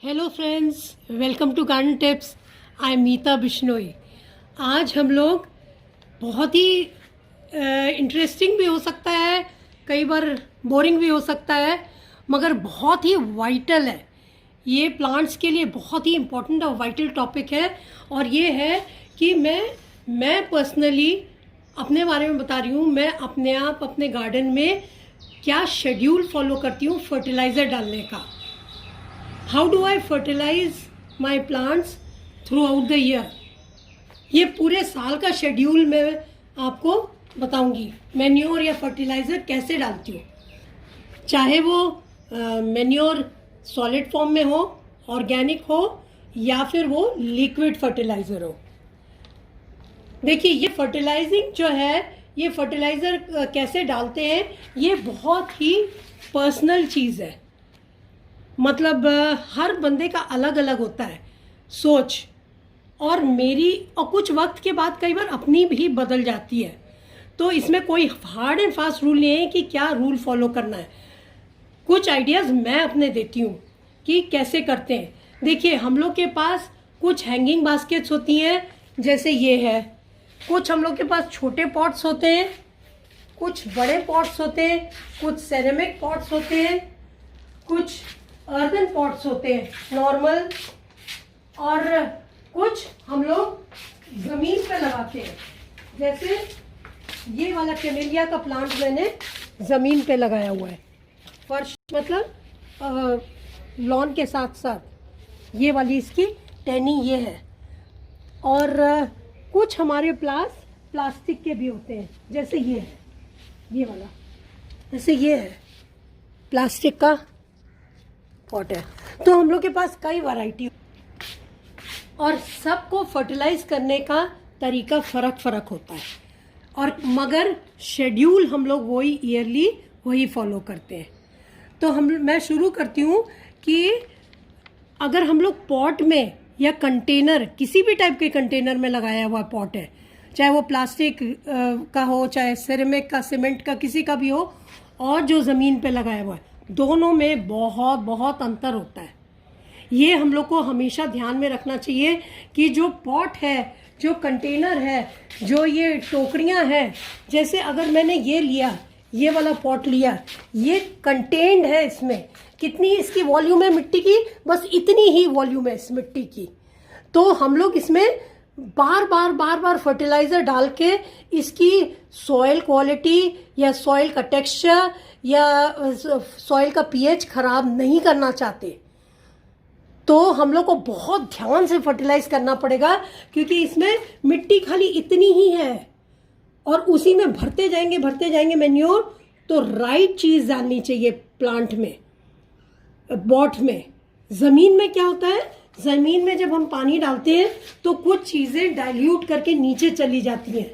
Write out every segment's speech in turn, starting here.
Hello friends, welcome to garden tips. I am Meeta Bishnoi. आज हम लोग बहुत ही इंटरेस्टिंग भी हो सकता है, कई बार बोरिंग भी हो सकता है, मगर बहुत ही वाइटल है। ये प्लांट्स के लिए बहुत ही इम्पोर्टेंट और वाइटल टॉपिक है। और ये है कि मैं पर्सनली अपने बारे में बता रही हूँ। मैं अपने आप अपने गार्डन में क्या शेड्यूल फॉलो करती हूँ फर्टिलाइज़र डालने का। How do I fertilise my plants throughout the year. ये पूरे साल का शेड्यूल मैं आपको बताऊंगी। मैन्योर या फर्टिलाइज़र कैसे डालती हूँ, चाहे वो मैन्योर सॉलिड फॉर्म में हो, ऑर्गेनिक हो, या फिर वो लिक्विड फर्टिलाइज़र हो। देखिए, ये फर्टिलाइजिंग जो है, ये फर्टिलाइज़र कैसे डालते हैं, ये बहुत ही पर्सनल चीज़ है। मतलब हर बंदे का अलग अलग होता है सोच, और मेरी और कुछ वक्त के बाद कई बार अपनी भी बदल जाती है। तो इसमें कोई हार्ड एंड फास्ट रूल नहीं है कि क्या रूल फॉलो करना है। कुछ आइडियाज़ मैं अपने देती हूँ कि कैसे करते हैं। देखिए, हम लोग के पास कुछ हैंगिंग बास्केट्स होती हैं, जैसे ये है। कुछ हम लोग के पास छोटे पॉट्स होते हैं, कुछ बड़े पॉट्स होते हैं, कुछ सेरेमिक पॉट्स होते हैं, कुछ अर्दन पॉट्स होते हैं नॉर्मल, और कुछ हम लोग ज़मीन पे लगाते हैं। जैसे ये वाला कैमेलिया का प्लांट मैंने ज़मीन पे लगाया हुआ है, फर्श मतलब लॉन के साथ साथ। ये वाली इसकी टहनी ये है। और कुछ हमारे पास प्लास्टिक के भी होते हैं, जैसे ये है, ये वाला, जैसे ये है प्लास्टिक का पॉट है। तो हम लोग के पास कई वैरायटी, और सबको फर्टिलाइज करने का तरीका फ़र्क होता है। और मगर शेड्यूल हम लोग वही ईयरली वही फॉलो करते हैं। तो मैं शुरू करती हूँ कि अगर हम लोग पॉट में या कंटेनर, किसी भी टाइप के कंटेनर में लगाया हुआ पॉट है, चाहे वो प्लास्टिक का हो, चाहे सिरेमिक का, सीमेंट का, किसी का भी हो, और जो ज़मीन पे लगाया हुआ है, दोनों में बहुत बहुत अंतर होता है। ये हम लोग को हमेशा ध्यान में रखना चाहिए कि जो पॉट है, जो कंटेनर है, जो ये टोकरियां हैं, जैसे अगर मैंने ये लिया, ये वाला पॉट लिया, ये कंटेन्ड है, इसमें कितनी इसकी वॉल्यूम है मिट्टी की, बस इतनी ही वॉल्यूम है इस मिट्टी की। तो हम लोग इसमें बार बार फर्टिलाइज़र डाल के इसकी सॉइल क्वालिटी या सॉइल का टेक्सचर या सॉइल का पीएच खराब नहीं करना चाहते। तो हम लोग को बहुत ध्यान से फर्टिलाइज करना पड़ेगा, क्योंकि इसमें मिट्टी खाली इतनी ही है, और उसी में भरते जाएंगे मैन्योर। तो राइट चीज़ डालनी चाहिए प्लांट में, बॉट में। ज़मीन में क्या होता है, ज़मीन में जब हम पानी डालते हैं तो कुछ चीज़ें डाइल्यूट करके नीचे चली जाती हैं।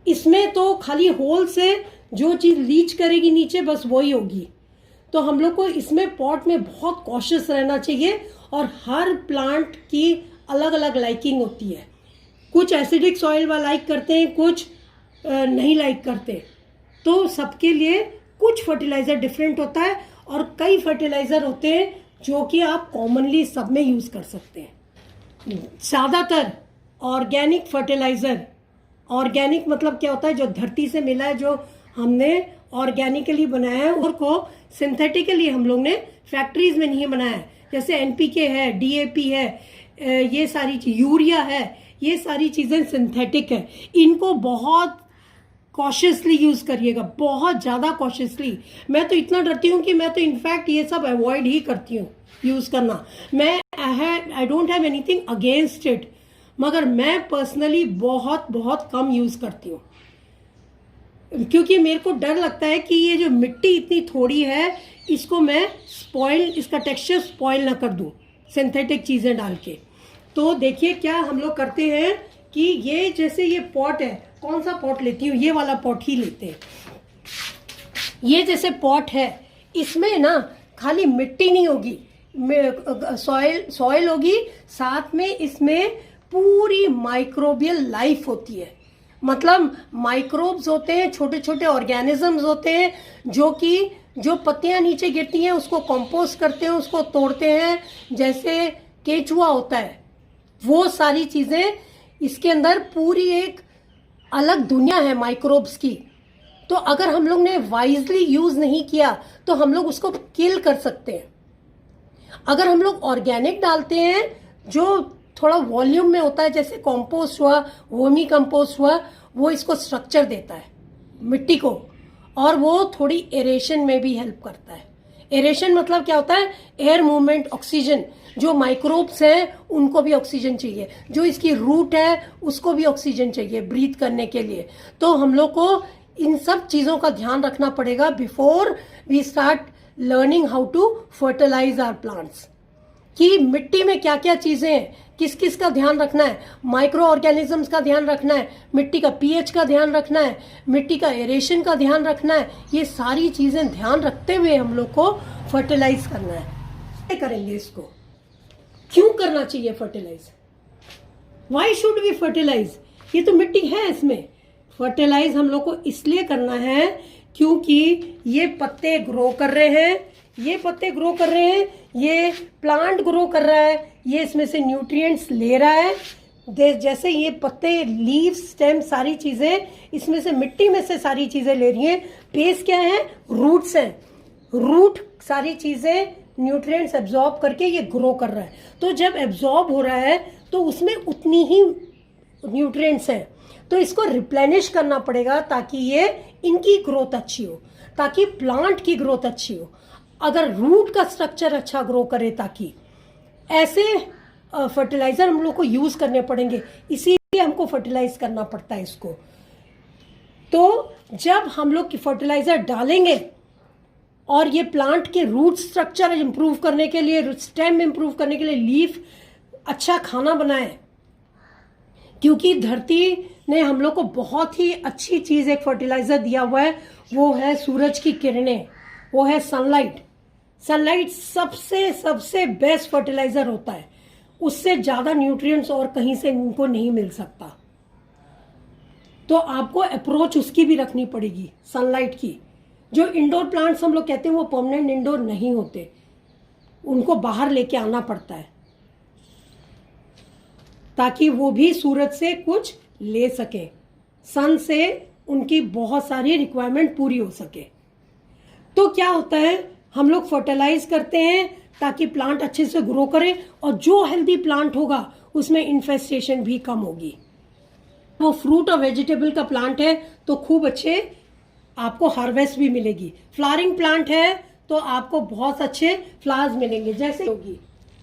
इसमें तो खाली होल से जो चीज़ लीच करेगी नीचे, बस वही होगी। तो हम लोग को इसमें पॉट में बहुत कॉशियस रहना चाहिए। और हर प्लांट की अलग अलग लाइकिंग होती है। कुछ एसिडिक सॉइल वाला लाइक करते हैं, कुछ नहीं लाइक करते। तो सबके लिए कुछ फर्टिलाइज़र डिफरेंट होता है, और कई फर्टिलाइज़र होते हैं जो कि आप कॉमनली सब में यूज़ कर सकते हैं। ज़्यादातर ऑर्गेनिक फर्टिलाइज़र, ऑर्गेनिक मतलब क्या होता है, जो धरती से मिला है, जो हमने ऑर्गेनिकली बनाया है, उसको सिंथेटिकली हम लोग ने फैक्ट्रीज में नहीं बनाया है। जैसे एनपीके है, डीएपी है, ये सारी चीज, यूरिया है, ये सारी चीज़ें सिंथेटिक है। इनको बहुत कॉशियसली यूज़ करिएगा, बहुत ज़्यादा कॉशियसली। मैं तो इतना डरती हूँ कि मैं तो इनफैक्ट ये सब अवॉइड ही करती हूँ यूज़ करना। मैं I don't have anything against it, मगर मैं पर्सनली बहुत बहुत कम यूज़ करती हूँ, क्योंकि मेरे को डर लगता है कि ये जो मिट्टी इतनी थोड़ी है, इसको मैं इसका टेक्सचर स्पॉइल ना कर दूँ सिंथेटिक चीज़ें डाल के। तो देखिए क्या हम लोग करते हैं कि ये जैसे ये पॉट है, कौन सा पॉट लेती हूँ, ये वाला पॉट ही लेते हैं। ये जैसे पॉट है, इसमें ना खाली मिट्टी नहीं होगी, सॉइल होगी, साथ में इसमें पूरी माइक्रोबियल लाइफ होती है। मतलब माइक्रोब्स होते हैं, छोटे छोटे ऑर्गेनिजम्स होते हैं जो पत्तियां नीचे गिरती हैं उसको कंपोस्ट करते हैं, उसको तोड़ते हैं, जैसे केचुआ होता है, वो सारी चीजें इसके अंदर पूरी एक अलग दुनिया है माइक्रोब्स की। तो अगर हम लोग ने वाइजली यूज नहीं किया तो हम लोग उसको किल कर सकते हैं। अगर हम लोग ऑर्गेनिक डालते हैं जो थोड़ा वॉल्यूम में होता है, जैसे कंपोस्ट हुआ, वर्मी कंपोस्ट हुआ, वो इसको स्ट्रक्चर देता है मिट्टी को, और वो थोड़ी एरेशन में भी हेल्प करता है। एरेशन मतलब क्या होता है? Air movement, oxygen. जो माइक्रोब्स हैं उनको भी ऑक्सीजन चाहिए, जो इसकी रूट है उसको भी ऑक्सीजन चाहिए ब्रीथ करने के लिए। तो हम लोग को इन सब चीजों का ध्यान रखना पड़ेगा before we start learning how to fertilise our plants, कि मिट्टी में क्या क्या चीजें हैं, किस किस का ध्यान रखना है, माइक्रो ऑर्गेनिजम्स का ध्यान रखना है, मिट्टी का पीएच का ध्यान रखना है, मिट्टी का एरेशन का ध्यान रखना है। ये सारी चीजें ध्यान रखते हुए हम लोग को फर्टिलाइज करना है। क्या करेंगे इसको? क्यों करना चाहिए fertilise? Why should we fertilise? ये तो मिट्टी है, इसमें फर्टिलाइज हम लोग को इसलिए करना है क्योंकि ये पत्ते ग्रो कर रहे हैं, ये पत्ते ग्रो कर रहे हैं, ये प्लांट ग्रो कर रहा है, ये इसमें से न्यूट्रिएंट्स ले रहा है। जैसे ये पत्ते, लीव, स्टेम, सारी चीजें इसमें से, मिट्टी में से सारी चीजें ले रही हैं। बेस क्या है? रूट्स हैं। रूट सारी चीजें न्यूट्रिएंट्स एब्जॉर्ब करके ये ग्रो कर रहा है। तो जब एब्जॉर्ब हो रहा है तो उसमें उतनी ही न्यूट्रिएंट्स हैं, तो इसको रिप्लेनिश करना पड़ेगा ताकि ये इनकी ग्रोथ अच्छी हो, ताकि प्लांट की ग्रोथ अच्छी हो। अगर रूट का स्ट्रक्चर अच्छा ग्रो करे, ताकि ऐसे फर्टिलाइजर हम लोग को यूज करने पड़ेंगे, इसीलिए हमको फर्टिलाइज करना पड़ता है इसको। तो जब हम लोग की फर्टिलाइजर डालेंगे और ये प्लांट के रूट स्ट्रक्चर इंप्रूव करने के लिए, स्टेम इंप्रूव करने के लिए, लीफ अच्छा खाना बनाए, क्योंकि धरती ने हम लोग को बहुत ही अच्छी चीज एक फर्टिलाइजर दिया हुआ है, वो है सूरज की किरणें, वो है सनलाइट। सनलाइट सबसे सबसे बेस्ट फर्टिलाइजर होता है, उससे ज्यादा न्यूट्रिएंट्स और कहीं से इनको नहीं मिल सकता। तो आपको अप्रोच उसकी भी रखनी पड़ेगी, सनलाइट की। जो इंडोर प्लांट्स हम लोग कहते हैं वो परमानेंट इंडोर नहीं होते, उनको बाहर लेके आना पड़ता है ताकि वो भी सूरज से कुछ ले सके, सन से उनकी बहुत सारी रिक्वायरमेंट पूरी हो सके। तो क्या होता है, हम लोग फर्टिलाइज करते हैं ताकि प्लांट अच्छे से ग्रो करे, और जो हेल्दी प्लांट होगा उसमें इन्फेस्टेशन भी कम होगी। वो फ्रूट और वेजिटेबल का प्लांट है तो खूब अच्छे आपको हार्वेस्ट भी मिलेगी। फ्लावरिंग प्लांट है तो आपको बहुत अच्छे फ्लावर्स मिलेंगे। जैसे होगी,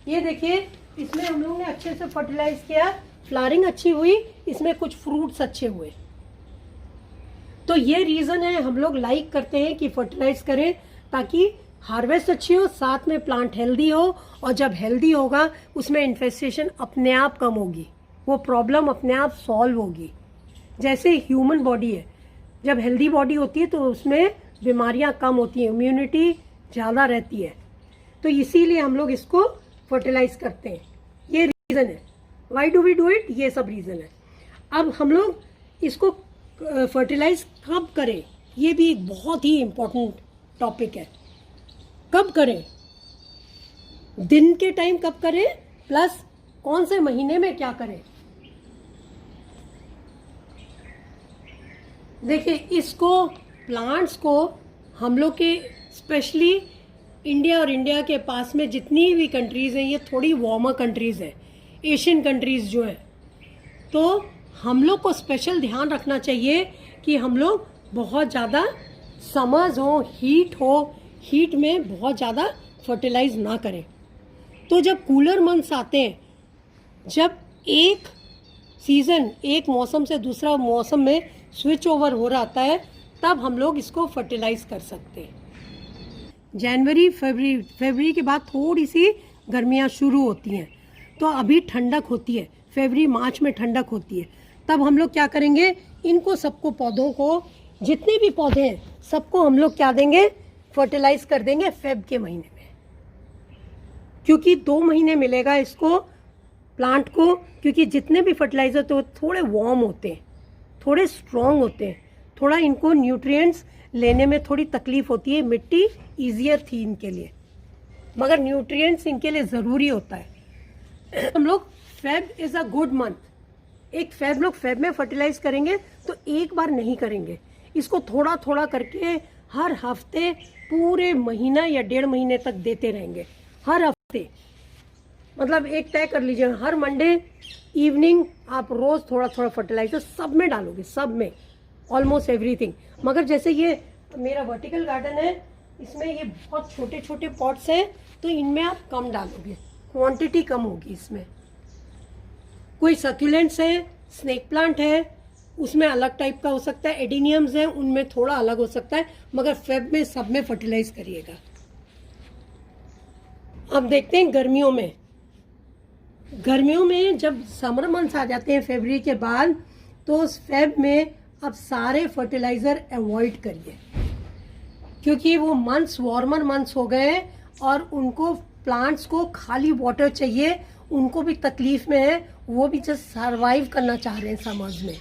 ये देखिए, इसमें हम लोग ने अच्छे से फर्टिलाइज किया, फ्लावरिंग अच्छी हुई, इसमें कुछ फ्रूट्स अच्छे हुए। तो ये रीजन है हम लोग लाइक करते हैं कि फर्टिलाइज करें ताकि हार्वेस्ट अच्छी हो, साथ में प्लांट हेल्दी हो, और जब हेल्दी होगा उसमें इन्फेस्टेशन अपने आप कम होगी, वो प्रॉब्लम अपने आप सॉल्व होगी। जैसे ह्यूमन बॉडी है, जब हेल्दी बॉडी होती है तो उसमें बीमारियां कम होती हैं, इम्यूनिटी ज़्यादा रहती है। तो इसीलिए हम लोग इसको फर्टिलाइज करते हैं, ये रीज़न है। Why do we do it? ये सब रीज़न है। अब हम लोग इसको फर्टिलाइज कब करें, ये भी एक बहुत ही इम्पोर्टेंट टॉपिक है। कब करें? दिन के टाइम कब करें, प्लस कौन से महीने में क्या करें। देखिए, इसको, प्लांट्स को हम लोग के स्पेशली इंडिया और इंडिया के पास में जितनी भी कंट्रीज़ हैं, ये थोड़ी वार्मर कंट्रीज़ हैं, एशियन कंट्रीज़ जो हैं। तो हम लोग को स्पेशल ध्यान रखना चाहिए कि हम लोग बहुत ज़्यादा समर्स हो, हीट हो, हीट में बहुत ज़्यादा फर्टिलाइज ना करें। तो जब कूलर मंथ्स आते हैं, जब एक सीज़न एक मौसम से दूसरा मौसम में स्विच ओवर हो रहा है, तब हम लोग इसको फर्टिलाइज कर सकते हैं। जनवरी फरवरी के बाद थोड़ी सी गर्मियाँ शुरू होती हैं, तो अभी ठंडक होती है, फरवरी मार्च में ठंडक होती है। तब हम लोग क्या करेंगे, इनको सबको, पौधों को, जितने भी पौधे हैं सबको हम लोग क्या देंगे, फर्टिलाइज कर देंगे फेब के महीने में, क्योंकि 2 महीने मिलेगा इसको, प्लांट को, क्योंकि जितने भी फर्टिलाइजर तो थोड़े वार्म होते हैं, थोड़े स्ट्रॉन्ग होते हैं, थोड़ा इनको न्यूट्रिएंट्स लेने में थोड़ी तकलीफ होती है। मिट्टी ईजियर थी इनके लिए, मगर न्यूट्रिएंट्स इनके लिए ज़रूरी होता है। हम लोग Feb is a good month, एक फेब में फर्टिलाइज करेंगे तो एक बार नहीं करेंगे, इसको थोड़ा थोड़ा करके हर हफ्ते पूरे महीना या 1.5 महीने तक देते रहेंगे। हर हफ्ते मतलब एक तय कर लीजिए, हर मंडे इवनिंग आप रोज थोड़ा थोड़ा फर्टिलाइजर सब में डालोगे, सब में, ऑलमोस्ट एवरीथिंग। मगर जैसे ये मेरा वर्टिकल गार्डन है, इसमें ये बहुत छोटे छोटे पॉट्स हैं, तो इनमें आप कम डालोगे, क्वांटिटी कम होगी इसमें। कोई सक्यूलेंट्स है, स्नेक प्लांट है, उसमें अलग टाइप का हो सकता है, एडिनियम्स हैं, उनमें थोड़ा अलग हो सकता है, मगर फेब में सब में फर्टिलाइज करिएगा। अब देखते हैं गर्मियों में। गर्मियों में जब समर मंथ्स आ जाते हैं फरवरी के बाद, तो उस फेब में अब सारे फर्टिलाइजर अवॉइड करिए, क्योंकि वो मंथ्स वार्मर मंथ्स हो गए और उनको प्लांट्स को खाली वाटर चाहिए, उनको भी तकलीफ में है, वो भी जस्ट सरवाइव करना चाह रहे हैं समर्स में।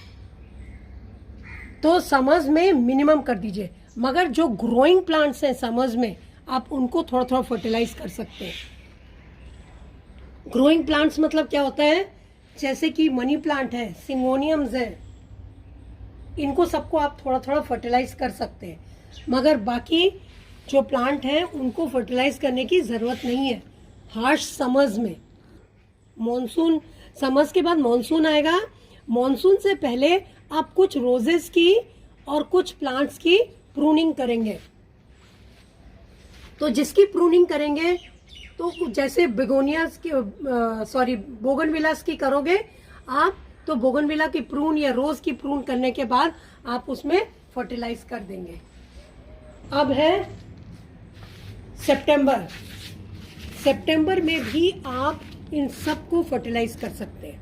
तो समर्स में मिनिमम कर दीजिए, मगर जो ग्रोइंग प्लांट्स हैं समर्स में आप उनको थोड़ा थोड़ा फर्टिलाइज कर सकते हैं। ग्रोइंग प्लांट्स मतलब क्या होता है, जैसे कि मनी प्लांट है, सिंगोनियम्स है, इनको सबको आप थोड़ा थोड़ा फर्टिलाइज कर सकते हैं, मगर बाकी जो प्लांट हैं उनको फर्टिलाइज करने की ज़रूरत नहीं है। हार्श समर्स में, मॉनसून समर्स के बाद मॉनसून आएगा, मॉनसून से पहले आप कुछ रोजेस की और कुछ प्लांट्स की प्रूनिंग करेंगे। तो जिसकी प्रूनिंग करेंगे तो जैसे बेगोनियास की बोगनविलास की करोगे आप, तो बोगनविला की प्रून या रोज की प्रून करने के बाद आप उसमें फर्टिलाइज कर देंगे। अब है सितंबर, सितंबर में भी आप इन सबको फर्टिलाइज कर सकते हैं,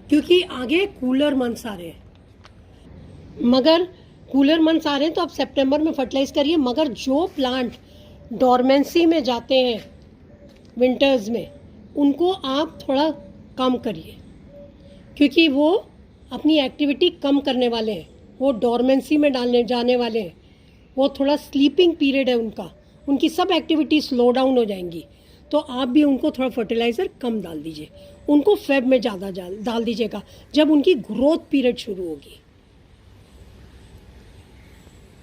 क्योंकि आगे कूलर मंथ्स आ रहे हैं। मगर कूलर मंथ्स आ रहे हैं तो आप सितंबर में फर्टिलाइज करिए, मगर जो प्लांट डॉर्मेंसी में जाते हैं विंटर्स में, उनको आप थोड़ा कम करिए, क्योंकि वो अपनी एक्टिविटी कम करने वाले हैं, वो डॉर्मेंसी में जाने वाले हैं, वो थोड़ा स्लीपिंग पीरियड है उनका, उनकी सब एक्टिविटी स्लो डाउन हो जाएंगी। तो आप भी उनको थोड़ा फर्टिलाइज़र कम डाल दीजिए, उनको फेब में ज़्यादा डाल दीजिएगा जब उनकी ग्रोथ पीरियड शुरू होगी।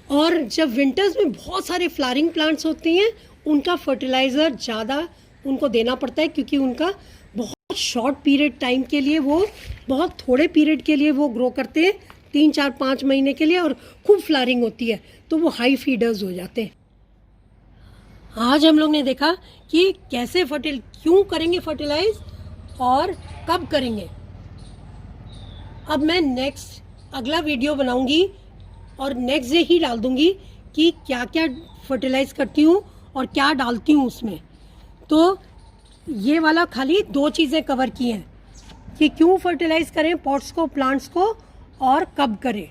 और जब विंटर्स में बहुत सारे फ्लावरिंग प्लांट्स होते हैं, उनका फर्टिलाइज़र ज़्यादा उनको देना पड़ता है, क्योंकि उनका बहुत शॉर्ट पीरियड टाइम के लिए, वो बहुत थोड़े पीरियड के लिए वो ग्रो करते हैं, 3, 4, 5 महीने के लिए, और खूब फ्लावरिंग होती है, तो वो हाई फीडर्स हो जाते हैं। आज हम लोग ने देखा कि कैसे क्यों करेंगे फर्टिलाइज और कब करेंगे। अब मैं नेक्स्ट अगला वीडियो बनाऊंगी और नेक्स्ट डे ही डाल दूंगी कि क्या क्या फर्टिलाइज करती हूँ और क्या डालती हूँ उसमें। तो ये वाला खाली 2 चीज़ें कवर की हैं कि क्यों फर्टिलाइज करें पॉट्स को, प्लांट्स को, और कब करें।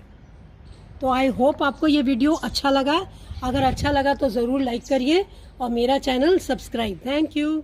तो आई होप आपको ये वीडियो अच्छा लगा। अगर अच्छा लगा तो ज़रूर लाइक करिए और मेरा चैनल सब्सक्राइब। Thank you.